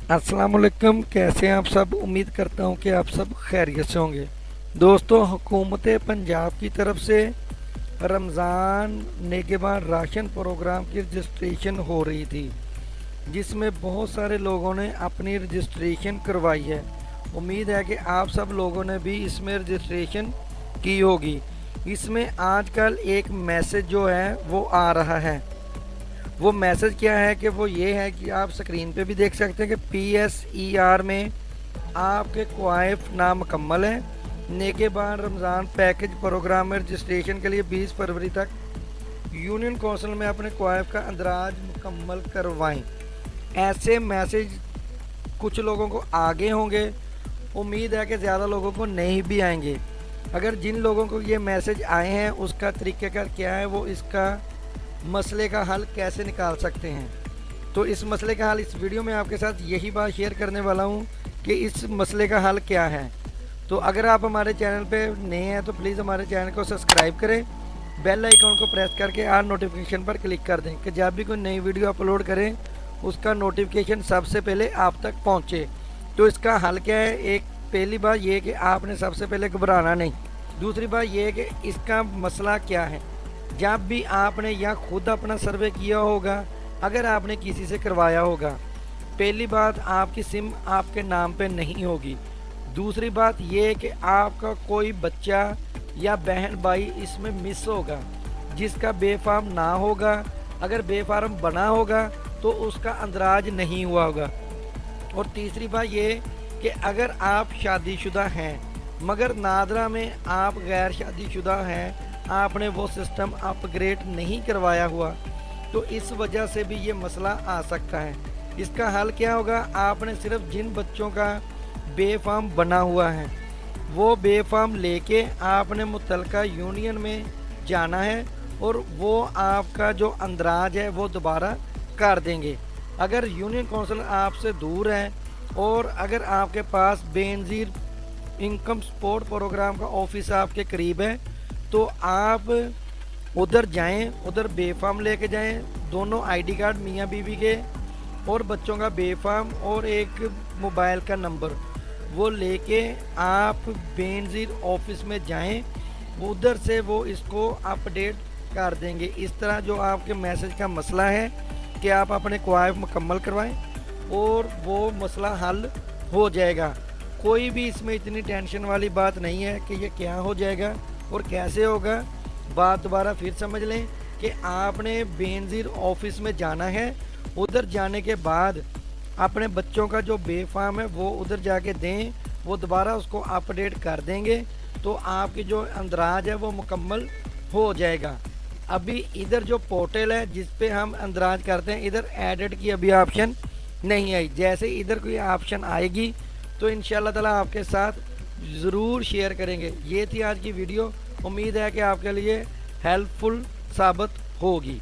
अस्सलाम वालेकुम। कैसे हैं आप सब? उम्मीद करता हूं कि आप सब खैरियत से होंगे। दोस्तों, हुकूमत पंजाब की तरफ से रमज़ान नेगेबान राशन प्रोग्राम की रजिस्ट्रेशन हो रही थी, जिसमें बहुत सारे लोगों ने अपनी रजिस्ट्रेशन करवाई है। उम्मीद है कि आप सब लोगों ने भी इसमें रजिस्ट्रेशन की होगी। इसमें आजकल एक मैसेज जो है वो आ रहा है। वो मैसेज क्या है कि वो ये है कि आप स्क्रीन पे भी देख सकते हैं कि PSER में आपके क्वाइफ नामुकम्मल है। नेगेबान रमज़ान पैकेज प्रोग्राम में रजिस्ट्रेशन के लिए 20 फरवरी तक यूनियन कौंसिल में अपने क्वाइफ का अंदराज मुकम्मल करवाएं। ऐसे मैसेज कुछ लोगों को आगे होंगे, उम्मीद है कि ज़्यादा लोगों को नहीं भी आएंगे। अगर जिन लोगों को ये मैसेज आए हैं उसका तरीक़ाकार क्या है, वो इसका मसले का हल कैसे निकाल सकते हैं, तो इस मसले का हल इस वीडियो में आपके साथ यही बात शेयर करने वाला हूं कि इस मसले का हल क्या है। तो अगर आप हमारे चैनल पे नए हैं तो प्लीज़ हमारे चैनल को सब्सक्राइब करें, बेल आइकन को प्रेस करके आल नोटिफिकेशन पर क्लिक कर दें कि जब भी कोई नई वीडियो अपलोड करें उसका नोटिफिकेशन सबसे पहले आप तक पहुँचे। तो इसका हल क्या है? एक पहली बात ये कि आपने सबसे पहले घबराना नहीं। दूसरी बात ये कि इसका मसला क्या है। जब भी आपने या खुद अपना सर्वे किया होगा, अगर आपने किसी से करवाया होगा, पहली बात आपकी सिम आपके नाम पे नहीं होगी। दूसरी बात ये कि आपका कोई बच्चा या बहन भाई इसमें मिस होगा जिसका बेफार्म ना होगा। अगर बेफार्म बना होगा तो उसका अंदराज नहीं हुआ होगा। और तीसरी बात ये कि अगर आप शादीशुदा हैं मगर नादरा में आप गैर शादीशुदा हैं, आपने वो सिस्टम अपग्रेड नहीं करवाया हुआ, तो इस वजह से भी ये मसला आ सकता है। इसका हल क्या होगा? आपने सिर्फ जिन बच्चों का बेफार्म बना हुआ है वो बेफार्म लेके आपने मुतलका यूनियन में जाना है और वो आपका जो अंदराज है वो दोबारा कर देंगे। अगर यूनियन कौंसिल आपसे दूर है और अगर आपके पास बेनज़ीर इनकम सपोर्ट प्रोग्राम का ऑफिस आपके करीब है तो आप उधर जाएं, उधर बेफार्म लेके जाएं, दोनों आईडी कार्ड मियाँ बीवी के और बच्चों का बेफार्म और एक मोबाइल का नंबर वो लेके आप बेनज़ीर ऑफिस में जाएं, उधर से वो इसको अपडेट कर देंगे। इस तरह जो आपके मैसेज का मसला है कि आप अपने क्वाइफ मुकम्मल करवाएं और वो मसला हल हो जाएगा। कोई भी इसमें इतनी टेंशन वाली बात नहीं है कि ये क्या हो जाएगा और कैसे होगा। बात दोबारा फिर समझ लें कि आपने बेनज़ीर ऑफिस में जाना है, उधर जाने के बाद अपने बच्चों का जो बेफार्म है वो उधर जाके दें, वो दोबारा उसको अपडेट कर देंगे तो आपकी जो अंदराज है वो मुकम्मल हो जाएगा। अभी इधर जो पोर्टल है जिस पे हम अंदराज करते हैं, इधर एडिट की अभी ऑप्शन नहीं आई। जैसे इधर कोई ऑप्शन आएगी तो इंशाल्लाह ताला आपके साथ ज़रूर शेयर करेंगे। ये थी आज की वीडियो, उम्मीद है कि आपके लिए हेल्पफुल साबित होगी।